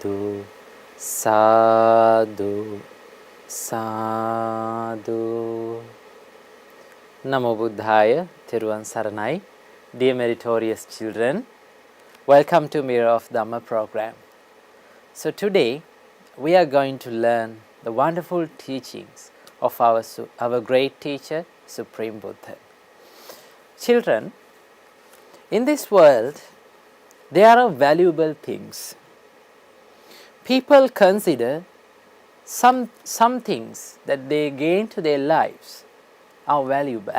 Sadhu, sadhu, sadhu. Namo Buddhaya, Thiruvan Saranai. Dear meritorious children, welcome to Mirror of Dhamma program. So today we are going to learn the wonderful teachings of our great teacher, Supreme Buddha. Children, in this world there are valuable things. People consider some things that they gain to their lives are valuable.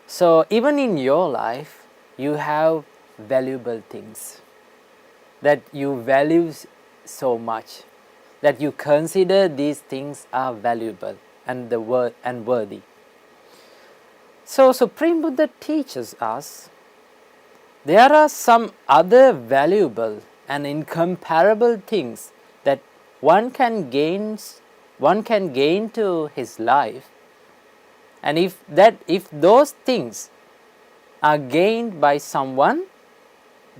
So even in your life, you have valuable things that you value so much, that you consider these things are valuable and worthy. So Supreme Buddha teaches us there are some other valuable and incomparable things that one can gain to his life, and if those things are gained by someone,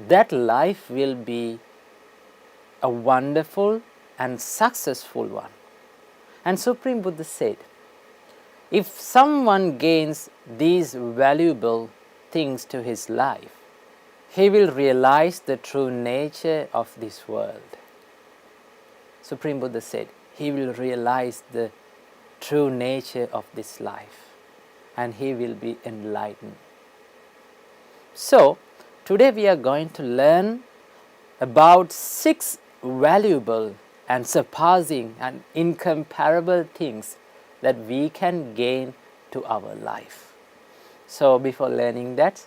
that life will be a wonderful and successful one. And Supreme Buddha said, if someone gains these valuable things to his life, he will realize the true nature of this world. Supreme Buddha said, he will realize the true nature of this life and he will be enlightened. So, today we are going to learn about 6 valuable and surpassing and incomparable things that we can gain to our life. So, before learning that,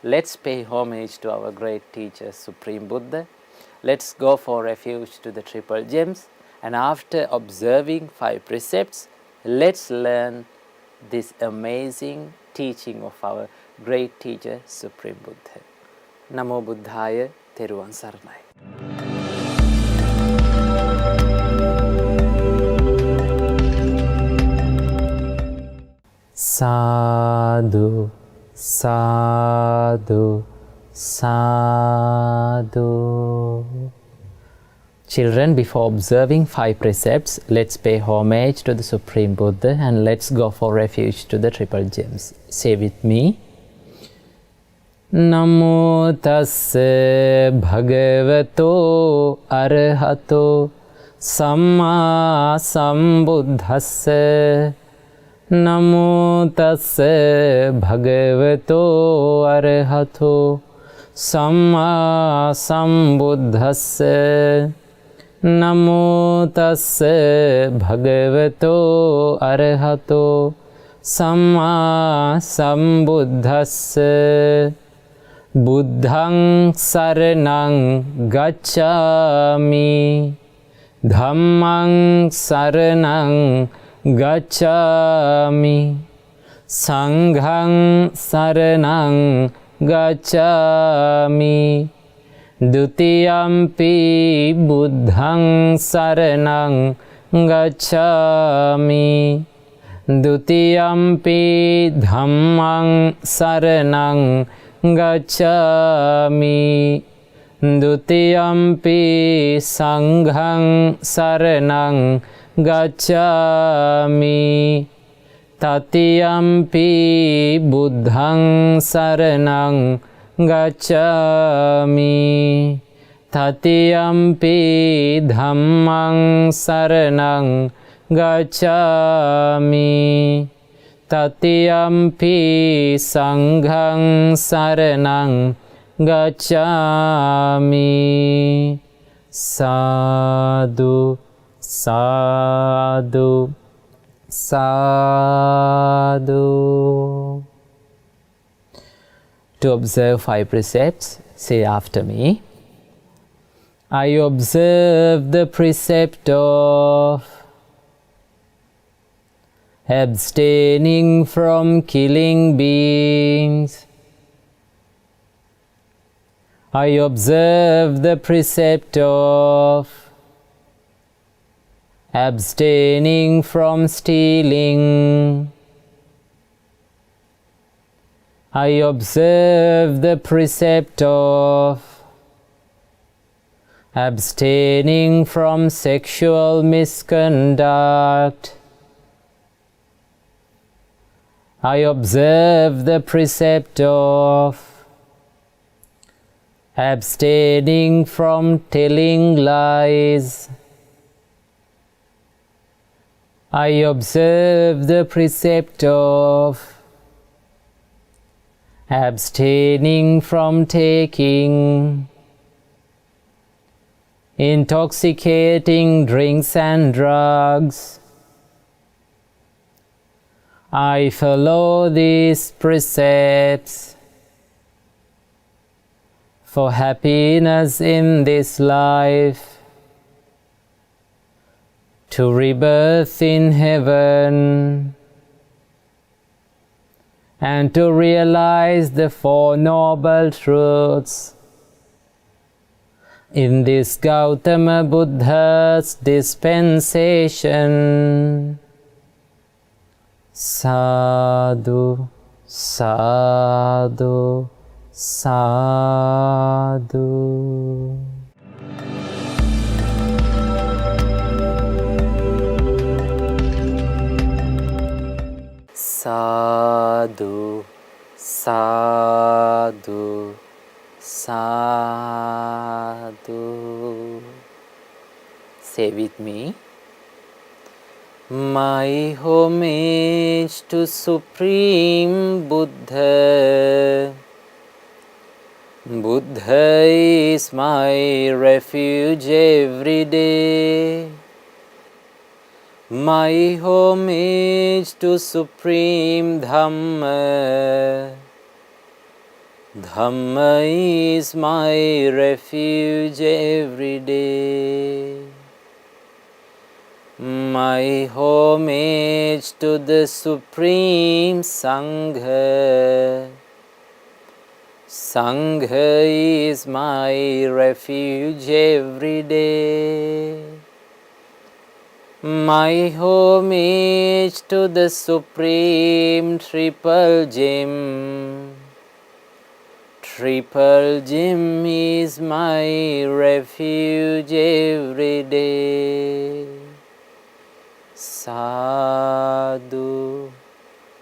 let's pay homage to our great teacher, Supreme Buddha. Let's go for refuge to the Triple Gems, and after observing 5 precepts, let's learn this amazing teaching of our great teacher, Supreme Buddha. Namo Buddhaya, Thiruvan Saranai. Sadhu, sadhu, sadhu. Children, before observing 5 precepts, let's pay homage to the Supreme Buddha and let's go for refuge to the Triple Gems. Say with me. Namo tassa bhagavato arahato samma sambuddhassa. Namo tassa bhagavato arahato samma sambuddhassa. Namo tassa bhagavato arahato samma sambuddhassa. Buddhaṃ saranang gacchāmi, Dhammaṃ saranang gacchāmi, Saṅghaṃ saranang gacchāmi, Dutiyampi buddhaṃ saranang gacchāmi, Dutiyampi dhammaṃ saranang gacchāmi, Dutiyampi saṅghaṃ saranang gacchāmi, Tatiyampi buddhaṃ saranang gacchāmi, Tatiyampi dhammaṃ saranang gacchāmi, Tatiyampi saṅghaṃ saranang gacchāmi. Sadhu, sadhu, sadhu. To observe 5 precepts, say after me. I observe the precept of abstaining from killing beings. I observe the precept of abstaining from stealing. I observe the precept of abstaining from sexual misconduct. I observe the precept of abstaining from telling lies. I observe the precept of abstaining from taking intoxicating drinks and drugs. I follow these precepts for happiness in this life, to rebirth in heaven, and to realize the Four Noble Truths in this Gautama Buddha's dispensation. Sadhu, sadhu, sadhu. Sadhu, sadhu, sadhu. Say with me. My homage to Supreme Buddha. Buddha is my refuge every day. My homage to Supreme Dhamma. Dhamma is my refuge every day. My homage to the Supreme Sangha. Sangha is my refuge every day. My homage to the Supreme Triple Gem. Triple Gem is my refuge every day. Sadhu,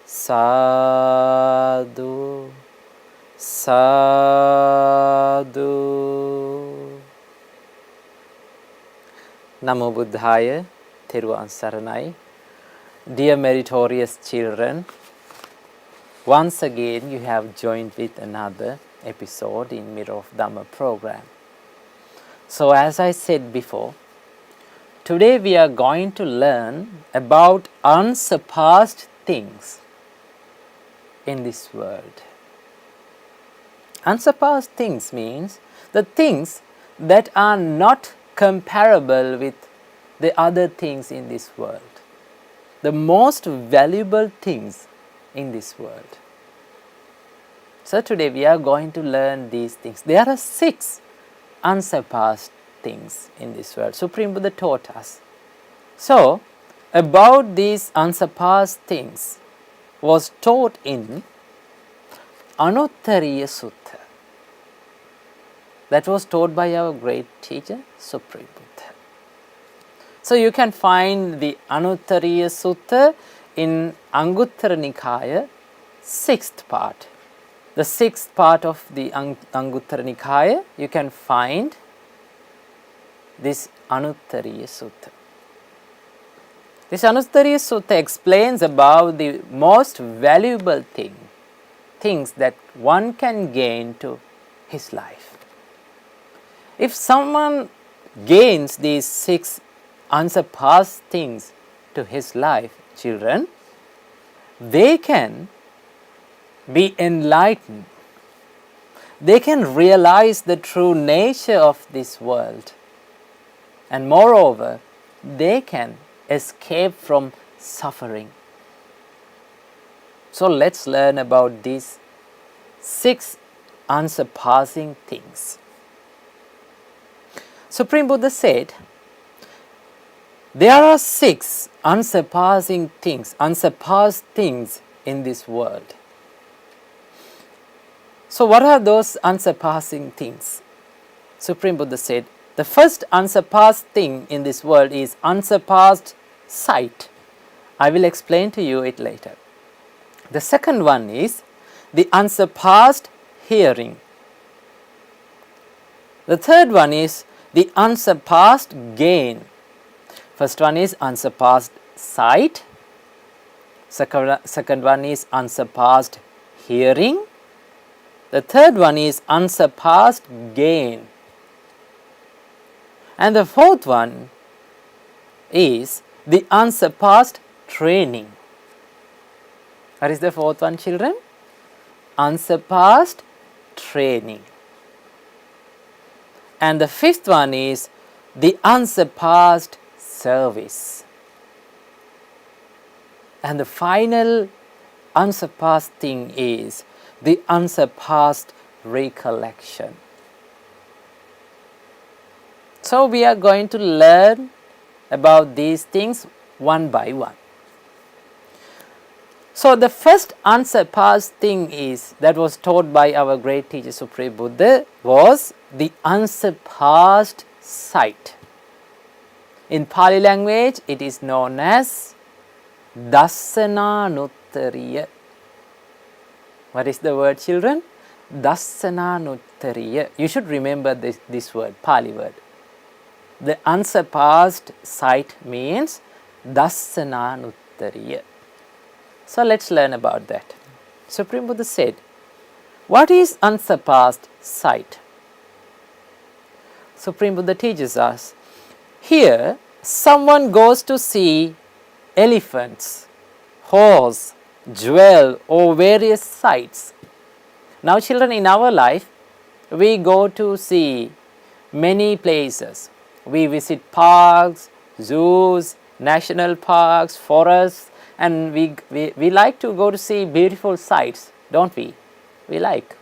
sadhu, sadhu. Namo Buddhaya, Theruvan Saranai. Dear meritorious children, once again you have joined with another episode in Mirror of Dhamma program. So as I said before, today we are going to learn about unsurpassed things in this world. Unsurpassed things means the things that are not comparable with the other things in this world. The most valuable things in this world. So today we are going to learn these things. There are 6 unsurpassed things in this world. Supreme Buddha taught us. So, about these unsurpassed things was taught in Anuttariya Sutta. That was taught by our great teacher, Supreme Buddha. So you can find the Anuttariya Sutta in Anguttara Nikaya, 6th part. The 6th part of the Anguttara Nikaya, you can find this Anuttariya Sutta. This Anuttariya Sutta explains about the most valuable things that one can gain to his life. If someone gains these 6 unsurpassed things to his life, children, they can be enlightened. They can realize the true nature of this world. And moreover, they can escape from suffering. So let's learn about these 6 unsurpassing things. Supreme Buddha said, there are 6 unsurpassed things in this world. So what are those unsurpassing things? Supreme Buddha said, The first unsurpassed thing in this world is unsurpassed sight. I will explain to you it later. The second one is the unsurpassed hearing. The third one is the unsurpassed gain. First one is unsurpassed sight. Second one is unsurpassed hearing. The third one is unsurpassed gain. And the fourth one is the unsurpassed training. What is the fourth one, children? Unsurpassed training. And the fifth one is the unsurpassed service. And the final unsurpassed thing is the unsurpassed recollection. So we are going to learn about these things one by one. So the first unsurpassed thing is that was taught by our great teacher Supreme Buddha was the unsurpassed sight. In Pali language it is known as Dassananuttariya. What is the word, children? Dassananuttariya. You should remember this word, Pali word. The unsurpassed sight means Dassananuttariya. So let's learn about that. Supreme Buddha said, what is unsurpassed sight? Supreme Buddha teaches us, here someone goes to see elephants, horse, jewel or various sights. Now children, in our life, we go to see many places. We visit parks, zoos, national parks, forests, and we like to go to see beautiful sights, don't we? We like.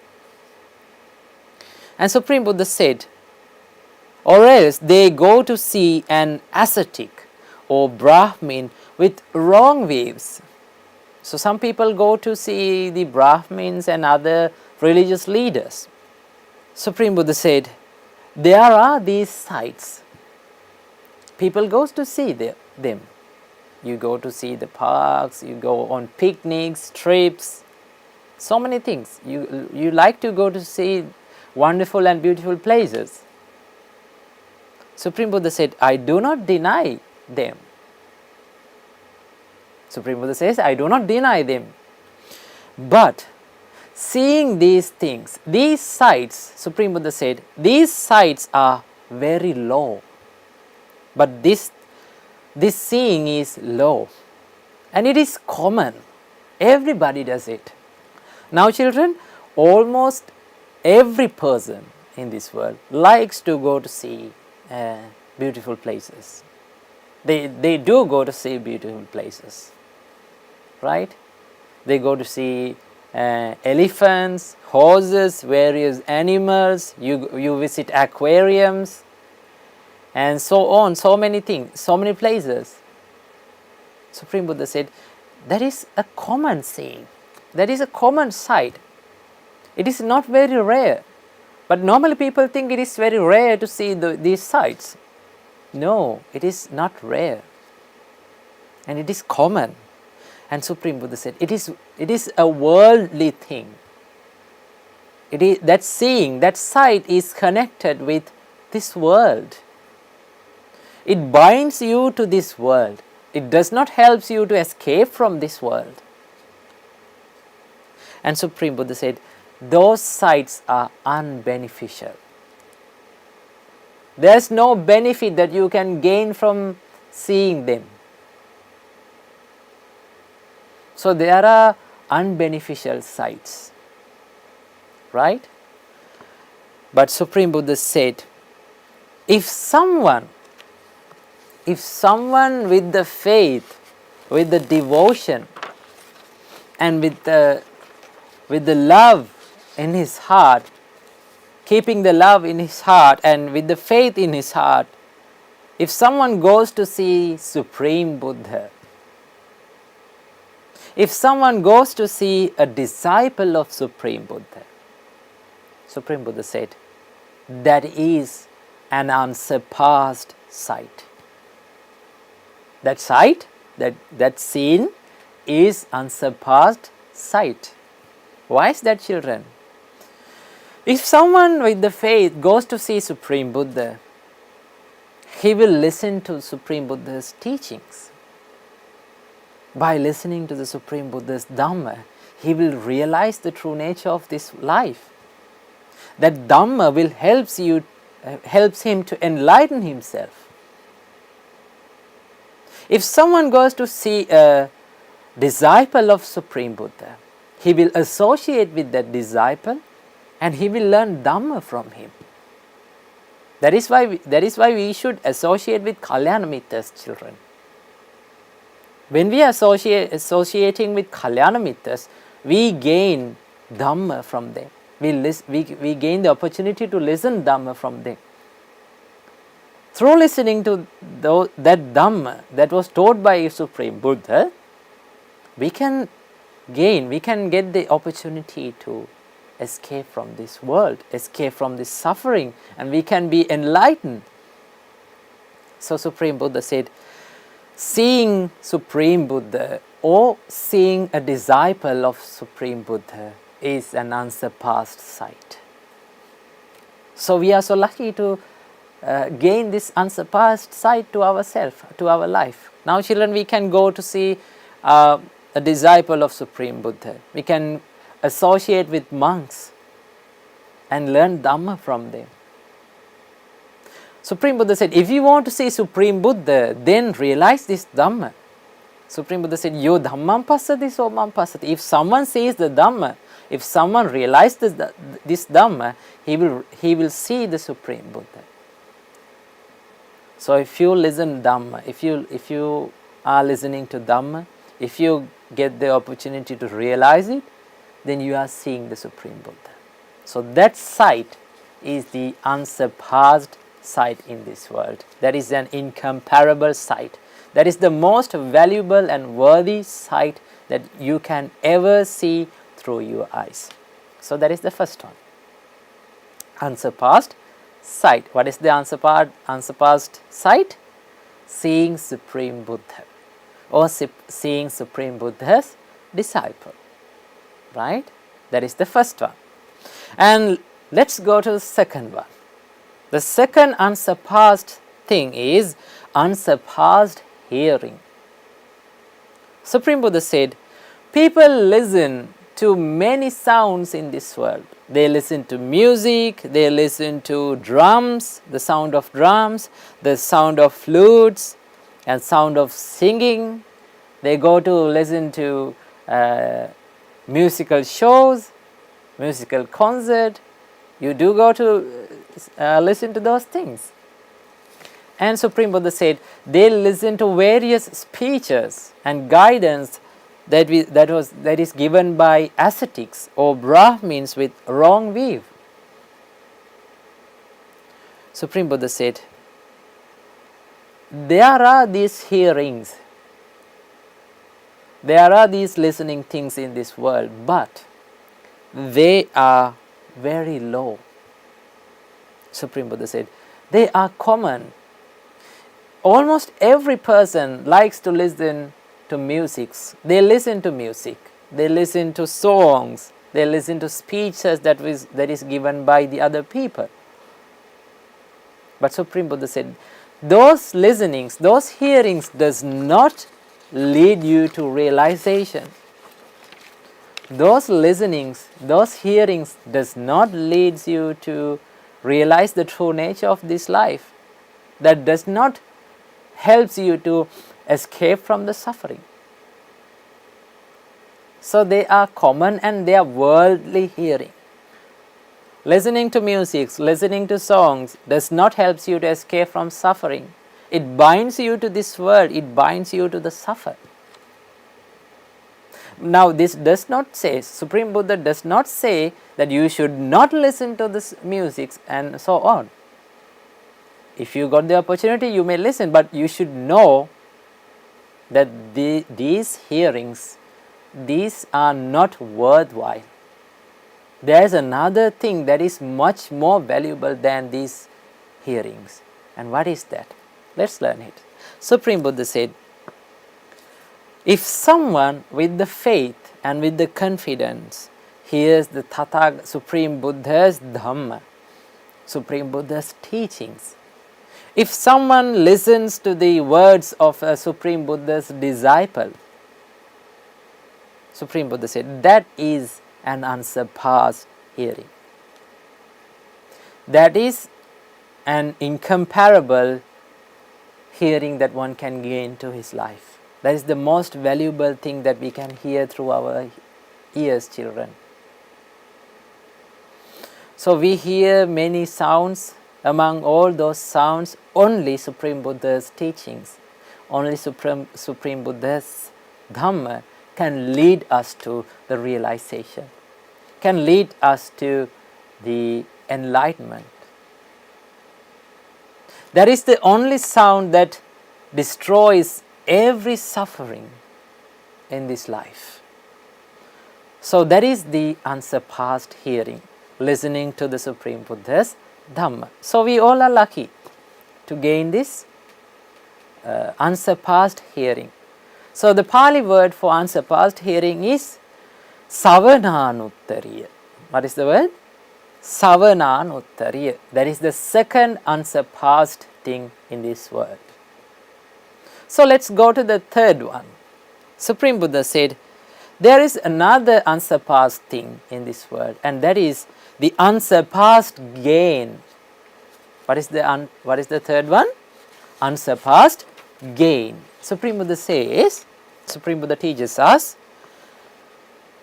And Supreme Buddha said, or else they go to see an ascetic or Brahmin with wrong views. So some people go to see the Brahmins and other religious leaders. Supreme Buddha said, there are these sights. People go to see them. You go to see the parks, you go on picnics, trips, so many things. You like to go to see wonderful and beautiful places. Supreme Buddha said, I do not deny them. Supreme Buddha says, I do not deny them. But seeing these things, these sights, Supreme Buddha said, these sights are very low. But this seeing is low. And it is common. Everybody does it. Now children, almost every person in this world likes to go to see beautiful places. They do go to see beautiful places, right? They go to see elephants, horses, various animals. You visit aquariums, and so on. So many things, so many places. Supreme Buddha said, that is a common seeing. That is a common sight. It is not very rare. But normally people think it is very rare to see these sights. No, it is not rare. And it is common. And Supreme Buddha said, it is a worldly thing. That seeing, that sight is connected with this world. It binds you to this world. It does not help you to escape from this world. And Supreme Buddha said, those sights are unbeneficial. There is no benefit that you can gain from seeing them. So there are unbeneficial sights, right? But Supreme Buddha said, if someone with the faith, with the devotion, and with the love in his heart, keeping the love in his heart and with the faith in his heart, if someone goes to see Supreme Buddha, if someone goes to see a disciple of Supreme Buddha, Supreme Buddha said, that is an unsurpassed sight. That sight, that scene is unsurpassed sight. Why is that, children? If someone with the faith goes to see Supreme Buddha, he will listen to Supreme Buddha's teachings. By listening to the Supreme Buddha's Dhamma, he will realize the true nature of this life. That Dhamma will helps him to enlighten himself. If someone goes to see a disciple of Supreme Buddha, he will associate with that disciple and he will learn Dhamma from him. That is why we should associate with Kalyana Mittas, children. When we are associating with Kalyana Mittas, we gain Dhamma from them. We gain the opportunity to listen Dhamma from them. Through listening to that Dhamma that was taught by Supreme Buddha, we can get the opportunity to escape from this world, escape from this suffering, and we can be enlightened. So Supreme Buddha said, seeing Supreme Buddha or seeing a disciple of Supreme Buddha is an unsurpassed sight. So we are so lucky to gain this unsurpassed sight to ourselves, to our life. Now, children, we can go to see a disciple of Supreme Buddha. We can associate with monks and learn Dhamma from them. Supreme Buddha said, if you want to see Supreme Buddha, then realize this Dhamma. Supreme Buddha said, Yo Dhammam passati so mam passati. If someone sees the Dhamma, if someone realizes this Dhamma, he will see the Supreme Buddha. So if you listen Dhamma, if you are listening to Dhamma, if you get the opportunity to realize it, then you are seeing the Supreme Buddha. So that sight is the unsurpassed sight in this world. That is an incomparable sight. That is the most valuable and worthy sight that you can ever see through your eyes. So that is the first one. Unsurpassed sight. What is the unsurpassed sight? Seeing Supreme Buddha or seeing Supreme Buddha's disciple. Right? That is the first one. And let's go to the second one. The second unsurpassed thing is unsurpassed hearing. Supreme Buddha said, people listen to many sounds in this world. They listen to music, they listen to drums, the sound of drums, the sound of flutes, and sound of singing. They go to listen to musical shows, musical concert. You do go to listen to those things. And Supreme Buddha said, they listen to various speeches and guidance that is given by ascetics or Brahmins with wrong view. Supreme Buddha said, there are these hearings, there are these listening things in this world, but they are very low. Supreme Buddha said, they are common. Almost every person likes to listen to music. They listen to music, they listen to songs, they listen to speeches that is given by the other people. But Supreme Buddha said, those listenings, those hearings does not lead you to realization. Those listenings, those hearings does not lead you to realize the true nature of this life. That does not helps you to escape from the suffering. So they are common and they are worldly hearing. Listening to music, listening to songs does not help you to escape from suffering. It binds you to this world, it binds you to the suffer. Now this does not say, Supreme Buddha does not say that you should not listen to this music and so on. If you got the opportunity, you may listen, but you should know that these hearings, these are not worthwhile. There is another thing that is much more valuable than these hearings. And what is that? Let's learn it. Supreme Buddha said, if someone with the faith and with the confidence hears the Supreme Buddha's Dhamma, Supreme Buddha's teachings, if someone listens to the words of a Supreme Buddha's disciple, Supreme Buddha said, that is an unsurpassed hearing. That is an incomparable hearing that one can gain to his life. That is the most valuable thing that we can hear through our ears, children. So we hear many sounds. Among all those sounds, only Supreme Buddha's teachings, only Supreme Buddha's Dhamma can lead us to the realization, can lead us to the enlightenment. That is the only sound that destroys every suffering in this life. So that is the unsurpassed hearing, listening to the Supreme Buddha's Dhamma. So we all are lucky to gain this unsurpassed hearing. So the Pali word for unsurpassed hearing is Savananuttariya. What is the word? Savananuttariya. That is the second unsurpassed thing in this world. So let's go to the third one. Supreme Buddha said, there is another unsurpassed thing in this world, and that is the unsurpassed gain. What is the third one? Unsurpassed gain. Supreme Buddha says, Supreme Buddha teaches us,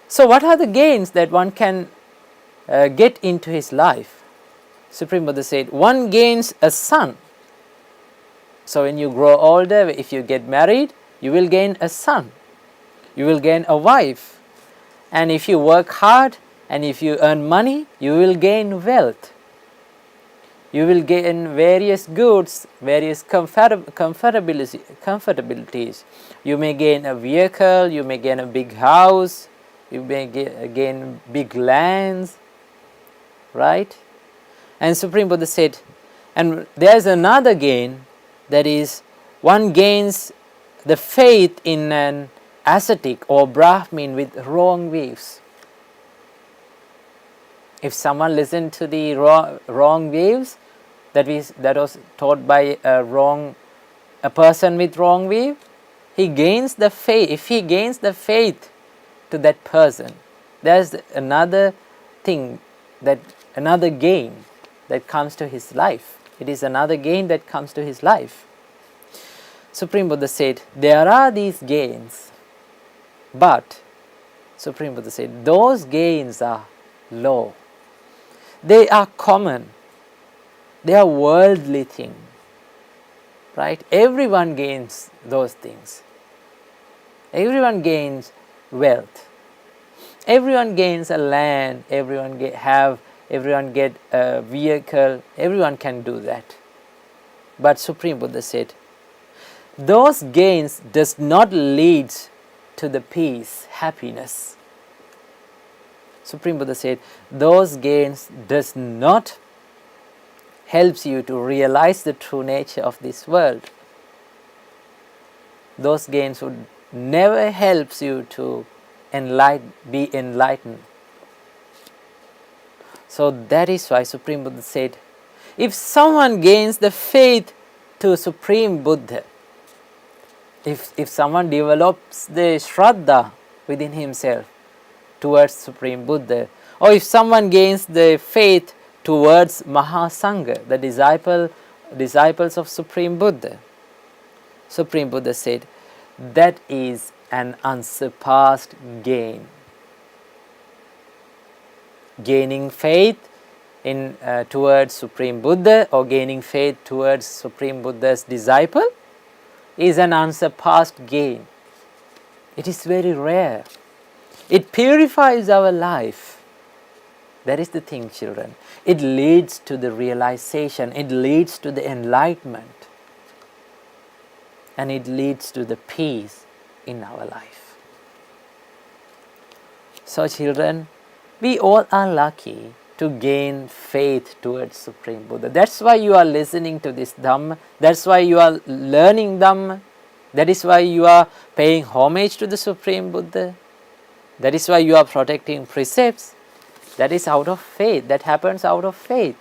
so what are the gains that one can get into his life? Supreme Buddha said, one gains a son. So when you grow older, if you get married, you will gain a son. You will gain a wife. And if you work hard, and if you earn money, you will gain wealth. You will gain various goods, various comfortabilities. You may gain a vehicle, you may gain a big house, you may gain big lands, right? And Supreme Buddha said, and there is another gain, that is, one gains the faith in an ascetic or Brahmin with wrong views. If someone listens to the wrong views that was taught by a person with wrong view, he gains the faith. If he gains the faith to that person, there's another thing, another gain that comes to his life. It is another gain that comes to his life. Supreme Buddha said, there are these gains, but Supreme Buddha said, those gains are low. They are common. They are worldly things. Right? Everyone gains those things. Everyone gains wealth. Everyone gains a land. Everyone get a vehicle. Everyone can do that. But Supreme Buddha said, those gains does not lead to the peace, happiness. Supreme Buddha said, those gains does not helps you to realize the true nature of this world. Those gains would never helps you to be enlightened. So that is why Supreme Buddha said, if someone gains the faith to Supreme Buddha, if someone develops the Shraddha within himself towards Supreme Buddha, or if someone gains the faith towards Mahasangha, the disciples of Supreme Buddha, Supreme Buddha said, that is an unsurpassed gain. Gaining faith towards Supreme Buddha or gaining faith towards Supreme Buddha's disciple is an unsurpassed gain. It is very rare. It purifies our life. That is the thing, children. It leads to the realization. It leads to the enlightenment. And it leads to the peace in our life. So children, we all are lucky to gain faith towards Supreme Buddha. That's why you are listening to this Dhamma. That's why you are learning Dhamma. That is why you are paying homage to the Supreme Buddha. That is why you are protecting precepts. That is out of faith. That happens out of faith.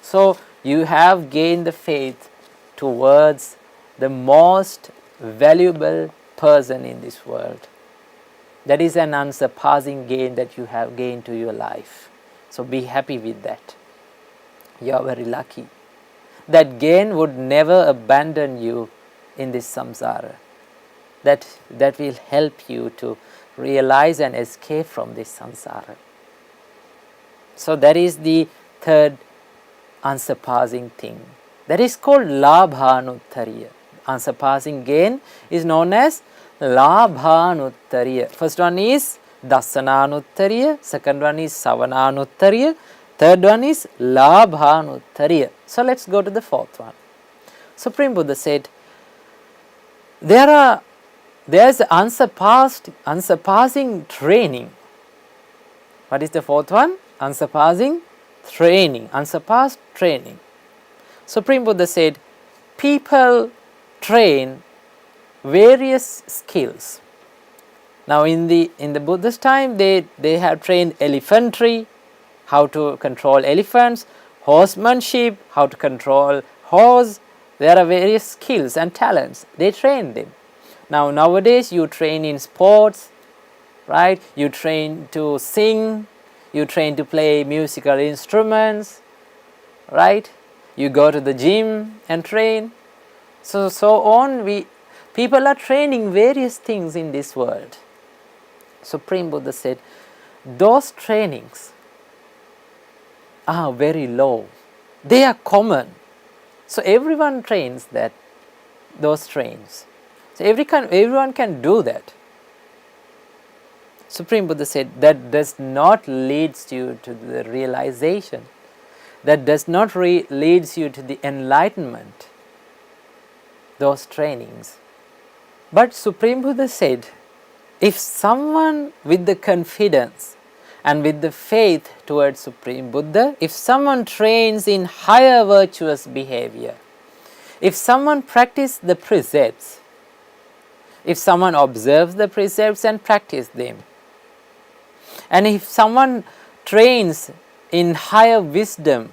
So you have gained the faith towards the most valuable person in this world. That is an unsurpassing gain that you have gained to your life. So be happy with that. You are very lucky. That gain would never abandon you in this samsara. That will help you to realize and escape from this samsara. So that is the third unsurpassing thing. That is called labhanuttariya. Unsurpassing gain is known as labhanuttariya. First one is dassananuttariya, second one is savananuttariya, third one is labhanuttariya. So let's go to the fourth one. Supreme Buddha said, there is unsurpassing training. What is the fourth one? Unsurpassing training, unsurpassed training. Supreme Buddha said, people train various skills. Now in the Buddha's time, they have trained elephantry, how to control elephants, horsemanship, how to control horse. There are various skills and talents. They train them. Now nowadays you train in sports, right? You train to sing, you train to play musical instruments, right? You go to the gym and train. So on, people are training various things in this world. Supreme Buddha said, those trainings are very low. They are common. So everyone trains those trains. So everyone can do that. Supreme Buddha said that does not lead you to the realization. That does not lead you to the enlightenment. Those trainings. But Supreme Buddha said, if someone with the confidence and with the faith towards Supreme Buddha, if someone trains in higher virtuous behavior, if someone practices the precepts, if someone observes the precepts and practices them, and if someone trains in higher wisdom,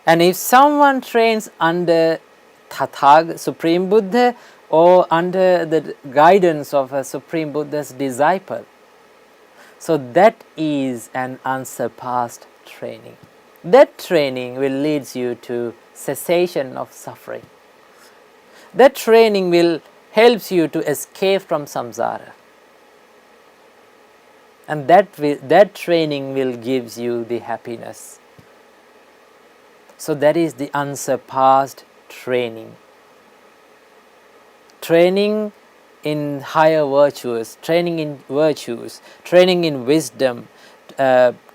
and if someone trains under Tathagata, Supreme Buddha, or under the guidance of a Supreme Buddha's disciple, so that is an unsurpassed training. That training will lead you to cessation of suffering. That training will help you to escape from samsara. And that training will give you the happiness. So that is the unsurpassed training. Training in higher virtues, training in wisdom,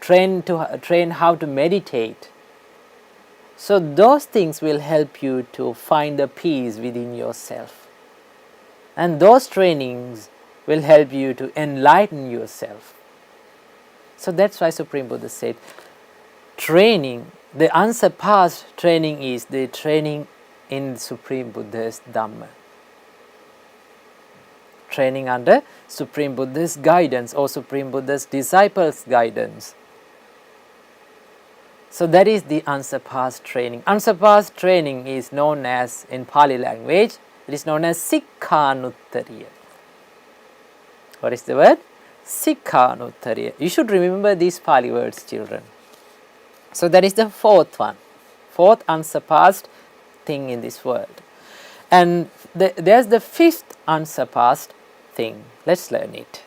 train how to meditate. So those things will help you to find the peace within yourself. And those trainings will help you to enlighten yourself. So that's why Supreme Buddha said, training, the unsurpassed training is the training in Supreme Buddha's Dhamma. Training under Supreme Buddha's guidance or Supreme Buddha's disciples' guidance. So that is the unsurpassed training. Unsurpassed training is known as, in Pali language, it is known as Sikkhanuttariya. What is the word? Sikkhanuttariya. You should remember these Pali words, children. So that is the fourth one. Fourth unsurpassed thing in this world. And there's the fifth unsurpassed thing. Let's learn it.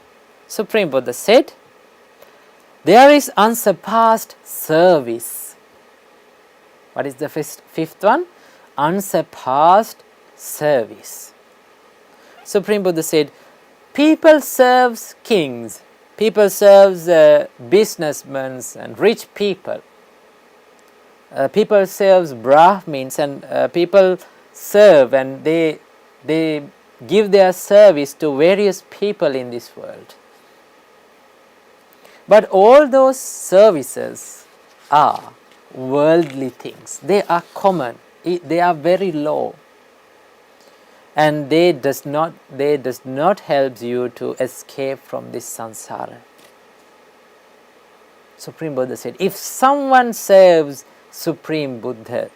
Supreme Buddha said, there is unsurpassed service. What is the fifth one? Unsurpassed service. Supreme Buddha said, people serve kings, people serve businessmen and rich people. People serve Brahmins and people serve and they give their service to various people in this world. But all those services are worldly things. They are common. They are very low. And they does not help you to escape from this samsara. Supreme Buddha said, if someone serves Supreme Buddha,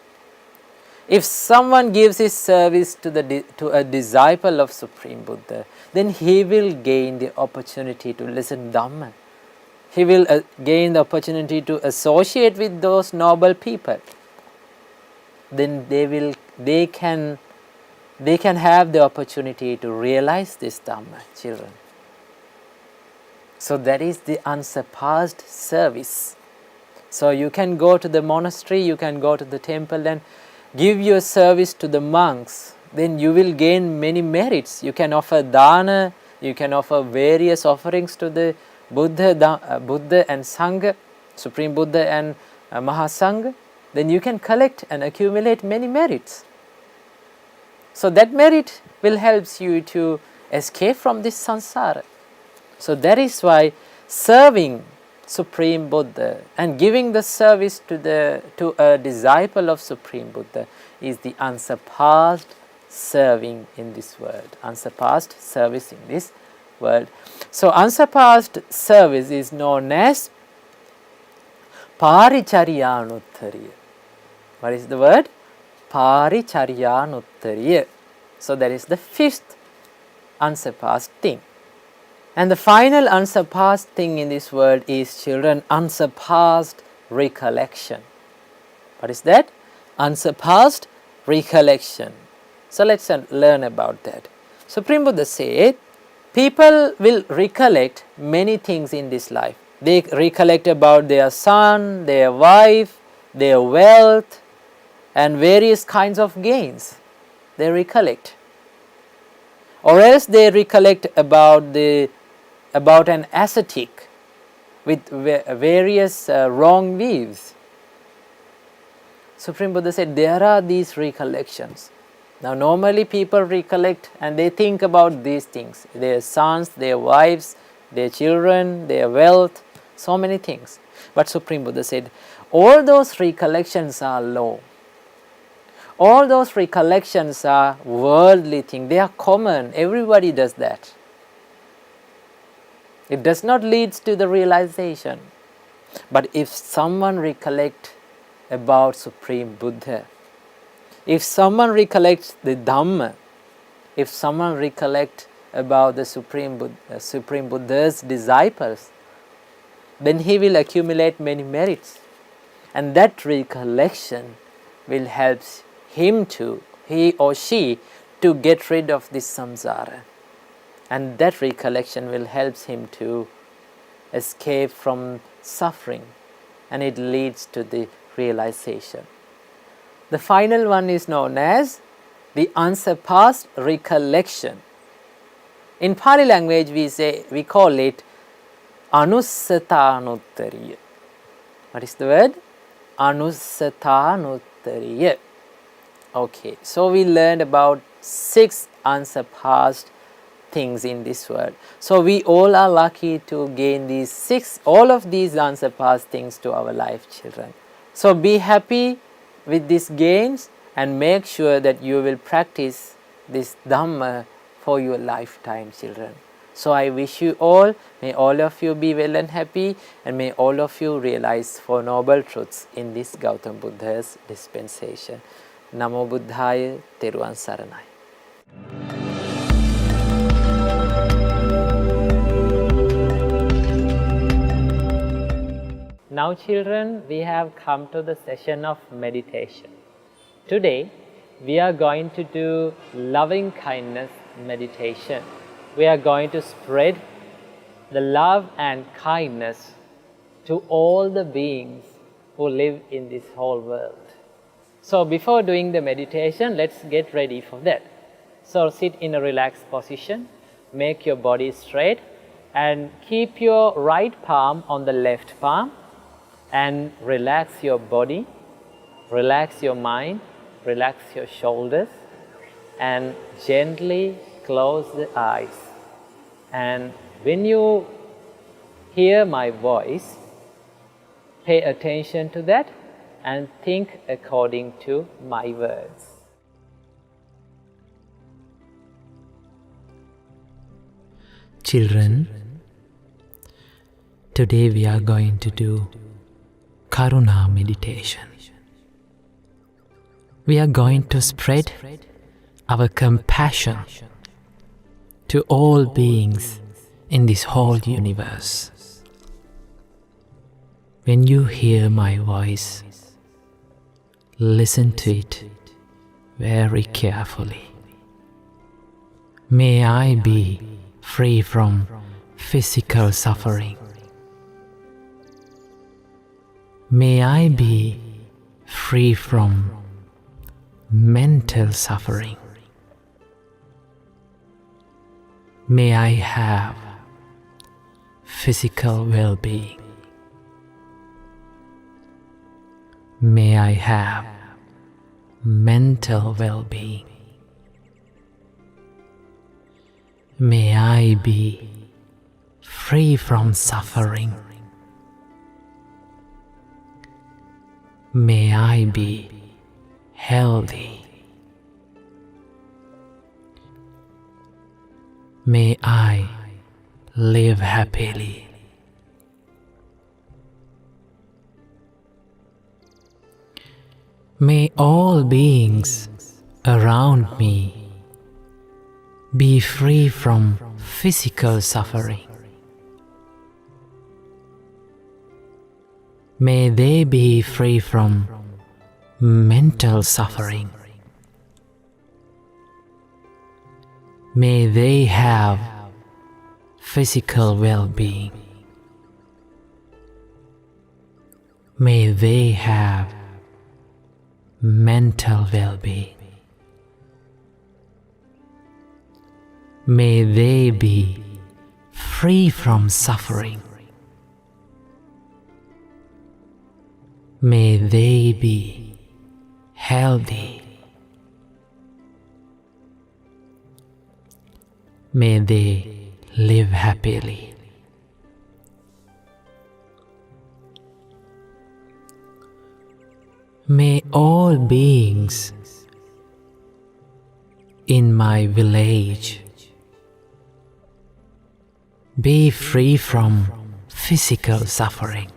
if someone gives his service to a disciple of Supreme Buddha, then he will gain the opportunity to listen Dhamma. He will gain the opportunity to associate with those noble people. Then they can have the opportunity to realize this Dhamma, children. So that is the unsurpassed service. So you can go to the monastery, you can go to the temple and give your service to the monks. Then you will gain many merits. You can offer dana, you can offer various offerings to the Buddha and Sangha, Supreme Buddha and Mahasangha. Then you can collect and accumulate many merits. So that merit will help you to escape from this samsara. So that is why serving Supreme Buddha and giving the service to a disciple of Supreme Buddha is the unsurpassed serving in this world. Unsurpassed service in this world. So unsurpassed service is known as Paricharyanuttariya. What is the word? Paricharyanuttariya. So that is the fifth unsurpassed thing. And the final unsurpassed thing in this world is, children, unsurpassed recollection. What is that? Unsurpassed recollection. So let's learn about that. Supreme Buddha said, people will recollect many things in this life. They recollect about their son, their wife, their wealth, and various kinds of gains. They recollect. Or else they recollect about an ascetic with various wrong views. Supreme Buddha said there are these recollections. Now normally people recollect and they think about these things, their sons, their wives, their children, their wealth, so many things. But Supreme Buddha said all those recollections are low. All those recollections are worldly things. They are common. Everybody does that. It does not lead to the realization. But if someone recollects about Supreme Buddha, if someone recollects the Dhamma, if someone recollects about the Supreme Buddha's disciples, then he will accumulate many merits. And that recollection will help he or she, to get rid of this samsara. And that recollection will help him to escape from suffering, and it leads to the realization. The final one is known as the unsurpassed recollection. In Pali language we call it Anussatanuttariya. What is the word? Anussatanuttariya. Okay, so we learned about 6 unsurpassed things in this world. So we all are lucky to gain all of these unsurpassed things to our life, children. So be happy with these gains and make sure that you will practice this Dhamma for your lifetime, children. So I wish you all, may all of you be well and happy, and may all of you realize 4 noble truths in this Gautam Buddha's dispensation. Namo Buddhaya, Theruvan Saranai. Now children, we have come to the session of meditation. Today, we are going to do loving kindness meditation. We are going to spread the love and kindness to all the beings who live in this whole world. So before doing the meditation, let's get ready for that. So sit in a relaxed position, make your body straight, and keep your right palm on the left palm, and relax your body, relax your mind, relax your shoulders, and gently close the eyes. And when you hear my voice, pay attention to that, and think according to my words. Children, today we are going to do Karuna meditation. We are going to spread our compassion to all beings in this whole universe. When you hear my voice, listen to it very carefully. May I be free from physical suffering. May I be free from mental suffering. May I have physical well-being. May I have mental well-being. May I be free from suffering. May I be healthy. May I live happily. May all beings around me be free from physical suffering. May they be free from mental suffering. May they have physical well-being. May they have mental well-being. May they be free from suffering. May they be healthy. May they live happily. May all beings in my village be free from physical suffering.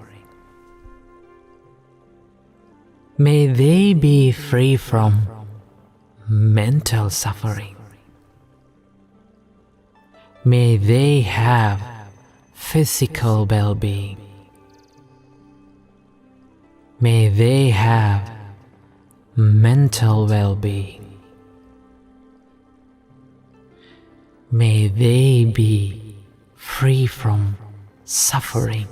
May they be free from mental suffering. May they have physical well-being. May they have mental well-being. May they be free from suffering.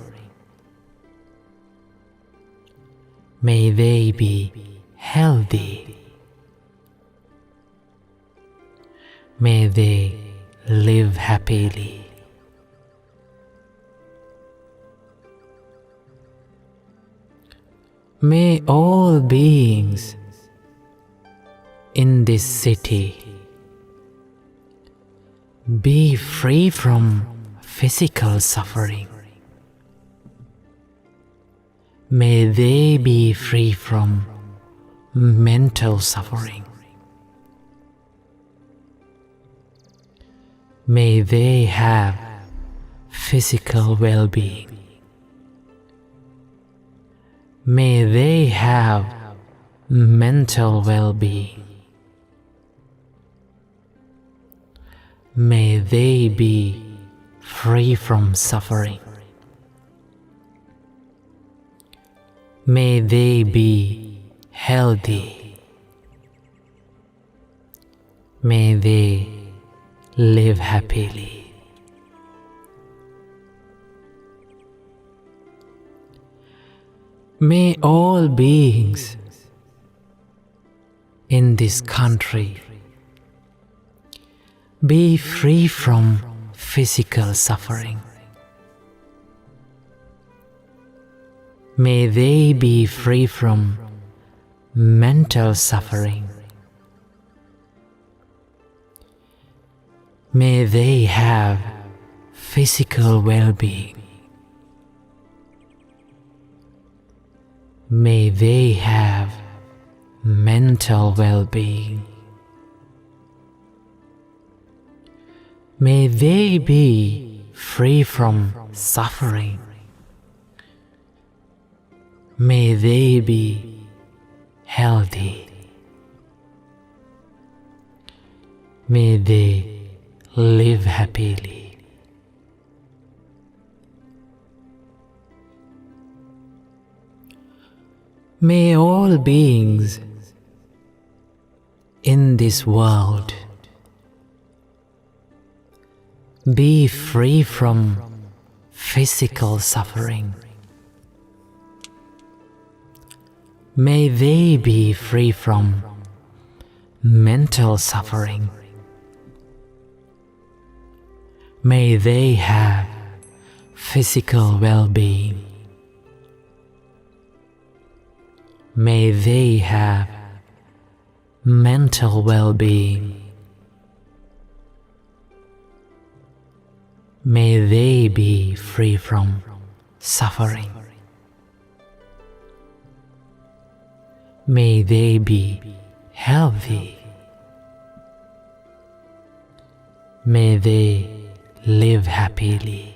May they be healthy. May they live happily. May all beings in this city be free from physical suffering. May they be free from mental suffering. May they have physical well-being. May they have mental well-being. May they be free from suffering. May they be healthy. May they live happily. May all beings in this country be free from physical suffering. May they be free from mental suffering. May they have physical well-being. May they have mental well-being. May they be free from suffering. May they be healthy. May they live happily. May all beings in this world be free from physical suffering. May they be free from mental suffering. May they have physical well-being. May they have mental well-being. May they be free from suffering. May they be healthy. May they live happily.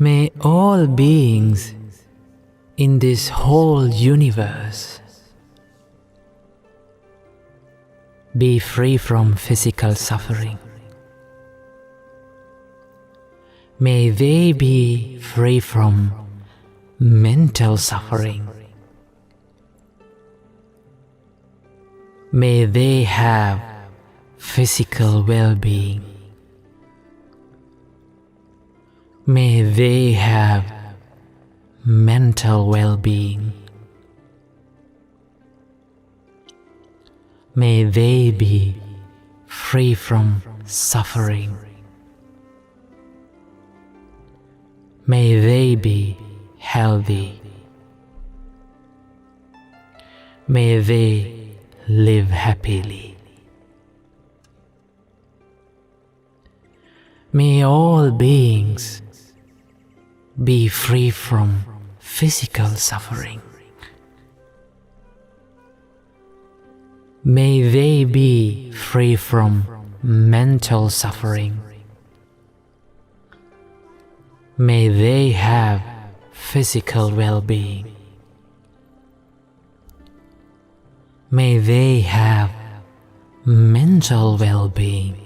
May all beings in this whole universe be free from physical suffering. May they be free from mental suffering. May they have physical well-being. May they have mental well-being. May they be free from suffering. May they be healthy. May they live happily. May all beings be free from physical suffering. May they be free from mental suffering. May they have physical well-being. May they have mental well-being.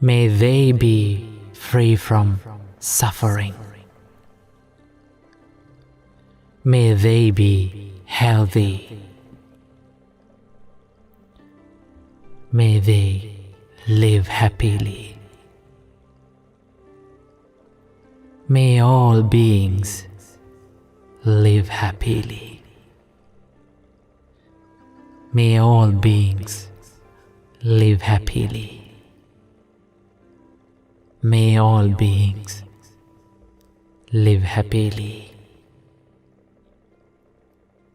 May they be free from suffering. May they be healthy. May they live happily. May all beings live happily. May all beings live happily. May all beings live happily.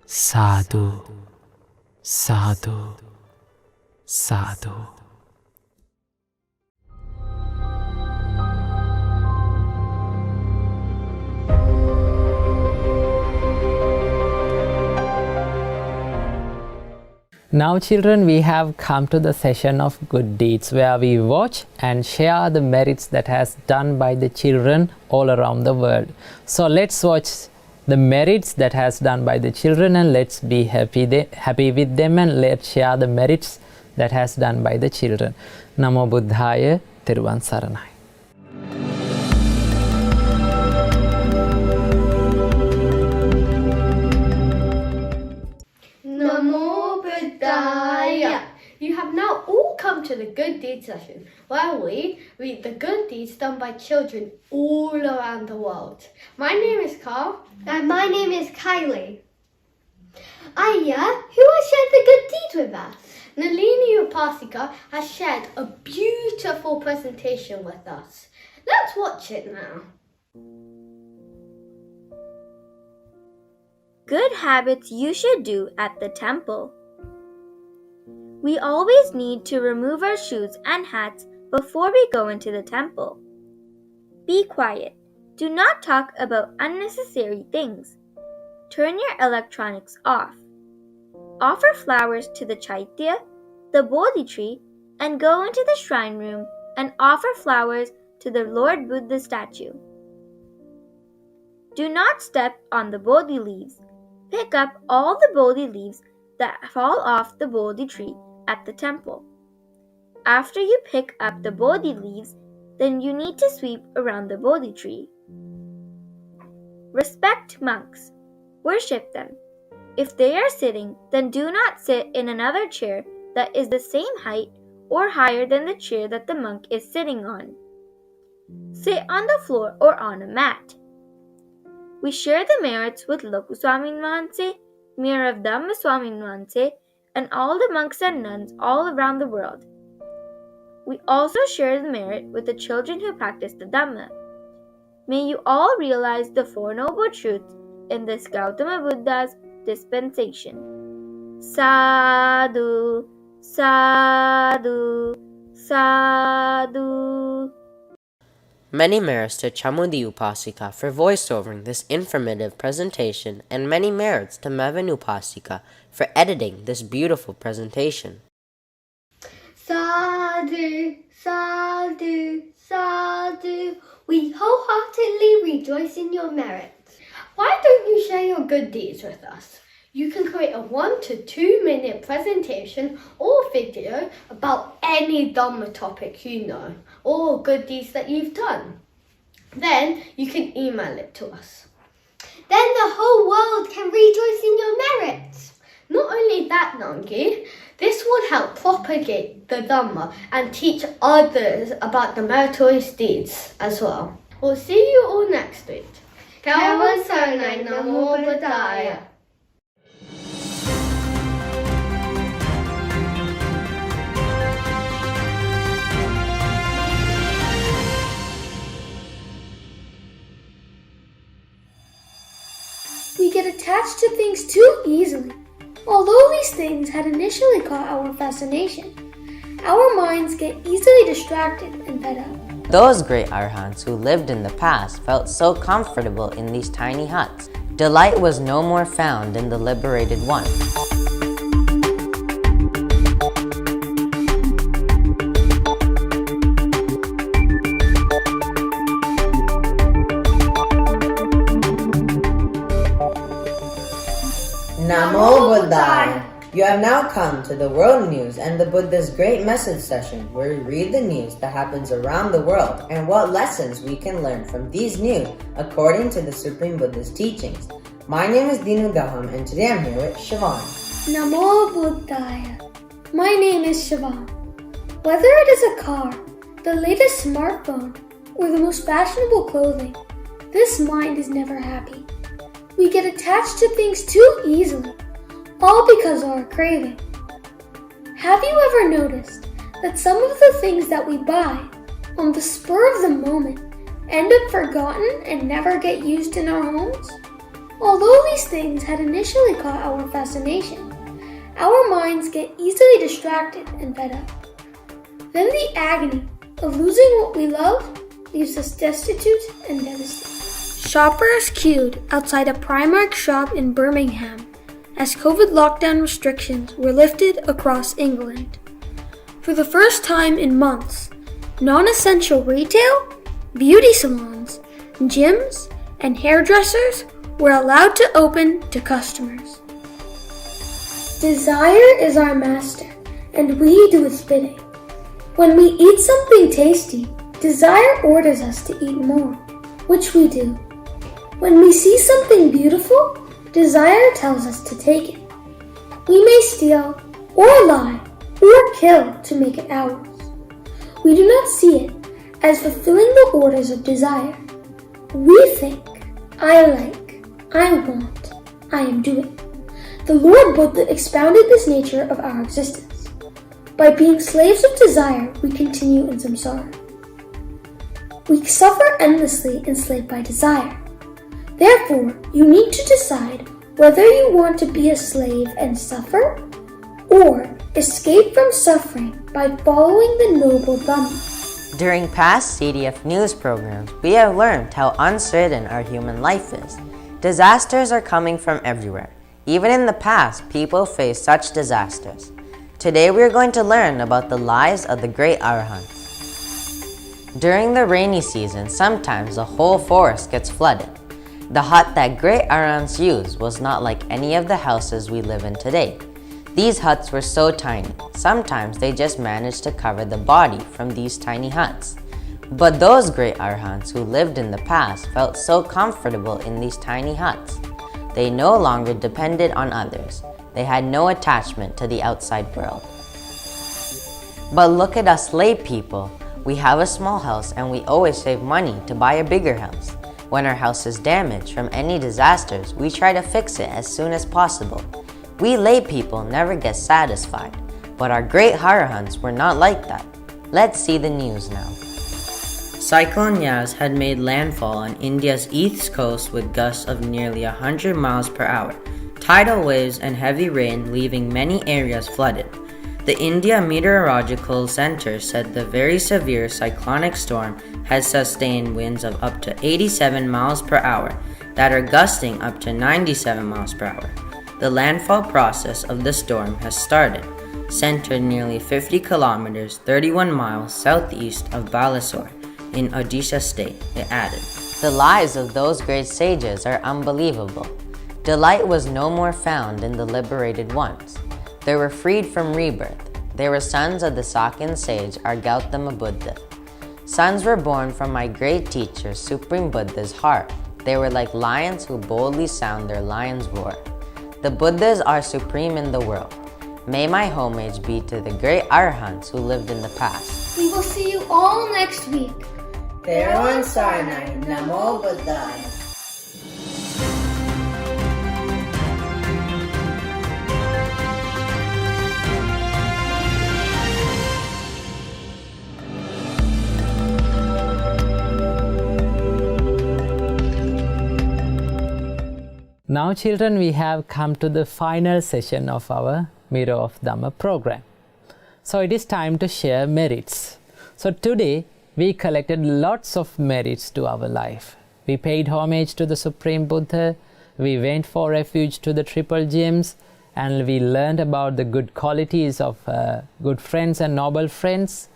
Sadhu, sadhu, sadhu. Now children, we have come to the session of good deeds where we watch and share the merits that has done by the children all around the world. So let's watch the merits that has done by the children and let's be happy with them and let's share the merits that has done by the children. Namo Buddhaya, Theruvan Saranai. Namo Buddhaya. You have now all come to the good deeds session, where we read the good deeds done by children all around the world. My name is Carl. And my name is Kylie. Aya, who has shared the good deeds with us? Nalini Upasika has shared a beautiful presentation with us. Let's watch it now. Good habits you should do at the temple. We always need to remove our shoes and hats before we go into the temple. Be quiet. Do not talk about unnecessary things. Turn your electronics off. Offer flowers to the Chaitya, the Bodhi tree, and go into the shrine room and offer flowers to the Lord Buddha statue. Do not step on the Bodhi leaves. Pick up all the Bodhi leaves that fall off the Bodhi tree at the temple. After you pick up the Bodhi leaves, then you need to sweep around the Bodhi tree. Respect monks. Worship them. If they are sitting, then do not sit in another chair that is the same height or higher than the chair that the monk is sitting on. Sit on the floor or on a mat. We share the merits with 𝐒𝐿𝐢𝐼𝐿, Mirror of Dhamma 𝐒𝐿𝐢𝐼𝐿, and all the monks and nuns all around the world. We also share the merit with the children who practice the Dhamma. May you all realize the Four Noble Truths in this Gautama Buddha's dispensation. Sadhu, sadhu, sadhu. Many merits to Chamudi Upasika for voiceovering this informative presentation, and many merits to Mevin Upasika for editing this beautiful presentation. Sadhu, sadhu, sadhu. We wholeheartedly rejoice in your merits. Why don't you share your good deeds with us? You can create a 1 to 2 minute presentation or video about any Dhamma topic you know, or good deeds that you've done. Then you can email it to us. Then the whole world can rejoice in your merits. Not only that, Nangi, this will help propagate the Dhamma and teach others about the meritorious deeds as well. We'll see you all next week. Kawan Sanai Namo Buddhaya. We get attached to things too easily. Although these things had initially caught our fascination, our minds get easily distracted and fed up. Those great arhats who lived in the past felt so comfortable in these tiny huts. Delight was no more found in the liberated one. Namo Buddhaya! You have now come to the World News and the Buddha's Great Message session, where we read the news that happens around the world and what lessons we can learn from these news according to the Supreme Buddha's teachings. My name is Dinu Daham, and today I'm here with Siobhan. Namo Buddhaya. My name is Siobhan. Whether it is a car, the latest smartphone, or the most fashionable clothing, this mind is never happy. We get attached to things too easily, all because of our craving. Have you ever noticed that some of the things that we buy on the spur of the moment end up forgotten and never get used in our homes? Although these things had initially caught our fascination, our minds get easily distracted and fed up. Then the agony of losing what we love leaves us destitute and devastated. Shoppers queued outside a Primark shop in Birmingham as COVID lockdown restrictions were lifted across England. For the first time in months, non-essential retail, beauty salons, gyms, and hairdressers were allowed to open to customers. Desire is our master, and we do its bidding. When we eat something tasty, desire orders us to eat more, which we do. When we see something beautiful, desire tells us to take it. We may steal, or lie, or kill to make it ours. We do not see it as fulfilling the orders of desire. We think, I like, I want, I am doing. The Lord Buddha expounded this nature of our existence. By being slaves of desire, we continue in samsara. We suffer endlessly enslaved by desire. Therefore, you need to decide whether you want to be a slave and suffer, or escape from suffering by following the noble Dhamma. During past CDF news programs, we have learned how uncertain our human life is. Disasters are coming from everywhere. Even in the past, people faced such disasters. Today we are going to learn about the lives of the great Arahants. During the rainy season, sometimes the whole forest gets flooded. The hut that great Arahants used was not like any of the houses we live in today. These huts were so tiny, sometimes they just managed to cover the body from these tiny huts. But those great Arahants who lived in the past felt so comfortable in these tiny huts. They no longer depended on others. They had no attachment to the outside world. But look at us lay people. We have a small house and we always save money to buy a bigger house. When our house is damaged from any disasters, we try to fix it as soon as possible. We lay people never get satisfied, but our great Arahants were not like that. Let's see the news now. Cyclone Yas had made landfall on India's east coast with gusts of nearly 100 miles per hour, tidal waves and heavy rain leaving many areas flooded. The India Meteorological Center said the very severe cyclonic storm has sustained winds of up to 87 miles per hour that are gusting up to 97 miles per hour. The landfall process of the storm has started, centered nearly 50 kilometers 31 miles southeast of Balasore in Odisha state, it added. The lives of those great sages are unbelievable. Delight was no more found in the liberated ones. They were freed from rebirth. They were sons of the second sage, 𝐒𝐤𝐝 Buddha. Sons were born from my great teacher, Supreme Buddha's heart. They were like lions who boldly sound their lion's roar. The Buddhas are supreme in the world. May my homage be to the great Arahants who lived in the past. We will see you all next week. Theravada Sarnai, Namo Buddhaya. Now children, we have come to the final session of our Mirror of Dhamma program. So it is time to share merits. So today we collected lots of merits to our life. We paid homage to the Supreme Buddha, we went for refuge to the Triple Gems, and we learned about the good qualities of good friends and noble friends,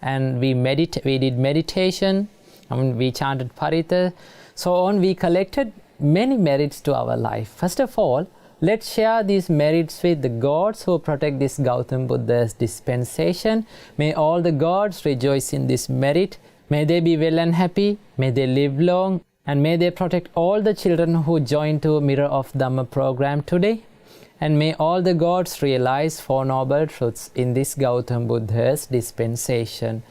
and we did meditation, we chanted Parita, so on. We collected many merits to our life. First of all, let's share these merits with the gods who protect this Gautam Buddha's dispensation. May all the gods rejoice in this merit. May they be well and happy. May they live long. And may they protect all the children who join to Mirror of Dhamma program today. And may all the gods realize Four Noble Truths in this Gautam Buddha's dispensation.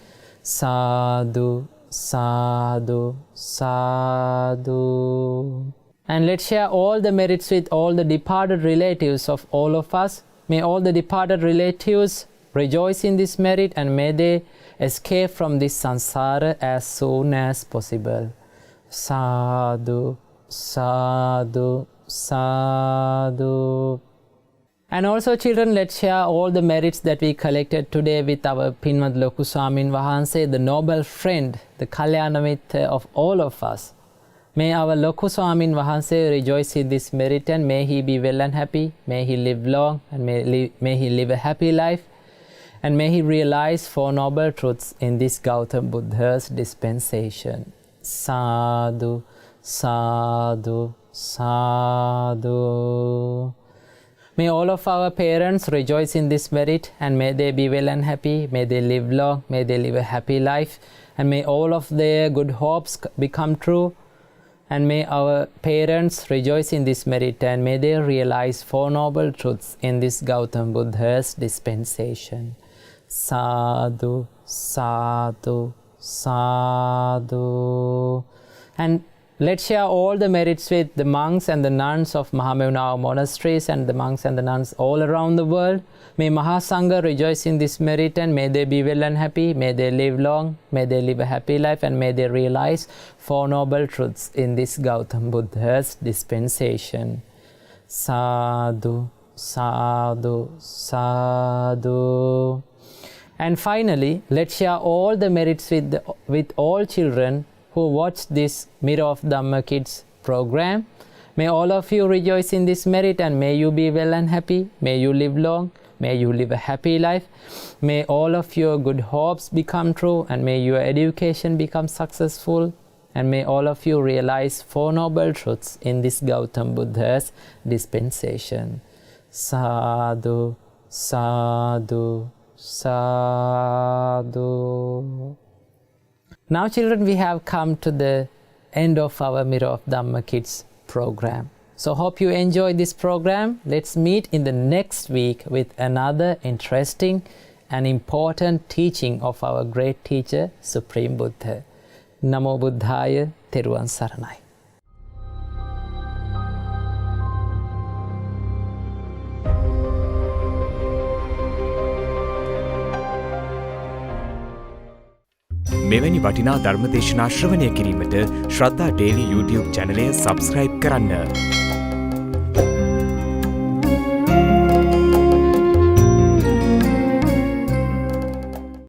Sadhu, sadhu, sadhu. And let's share all the merits with all the departed relatives of all of us. May all the departed relatives rejoice in this merit, and may they escape from this samsara as soon as possible. Sadhu, sadhu, sadhu. And also children, let's share all the merits that we collected today with our Pinmat Loku Swamin Wahanse, the noble friend, the Kalyana Mitra of all of us. May our Loku Swamin Wahanse rejoice in this merit, and may he be well and happy, may he live long, and may he live a happy life, and may he realize Four Noble Truths in this Gautam Buddha's dispensation. Sadhu, sadhu, sadhu. May all of our parents rejoice in this merit, and may they be well and happy, may they live long, may they live a happy life, and may all of their good hopes become true. And may our parents rejoice in this merit, and may they realize Four Noble Truths in this Gautam Buddha's dispensation. Sadhu, sadhu, sadhu. And let's share all the merits with the monks and the nuns of Mahamevnawa monasteries and the monks and the nuns all around the world. May Mahasangha rejoice in this merit, and may they be well and happy, may they live long, may they live a happy life, and may they realize Four Noble Truths in this Gautam Buddha's dispensation. Sadhu, sadhu, sadhu. And finally, let's share all the merits with all children who watch this Mirror of Dhamma Kids program. May all of you rejoice in this merit, and may you be well and happy. May you live long. May you live a happy life. May all of your good hopes become true, and may your education become successful. And may all of you realize 4 noble truths in this Gautam Buddha's dispensation. Sadhu, sadhu, sadhu. Now children, we have come to the end of our Mirror of Dhamma Kids program. So hope you enjoy this program. Let's meet in the next week with another interesting and important teaching of our great teacher, Supreme Buddha. Namo Buddhaya, Theruvan Saranai. මෙවැනි වටිනා ධර්ම දේශනා ශ්‍රවණය කිරීමට ශ්‍රද්ධා daily YouTube චැනලය subscribe කරන්න.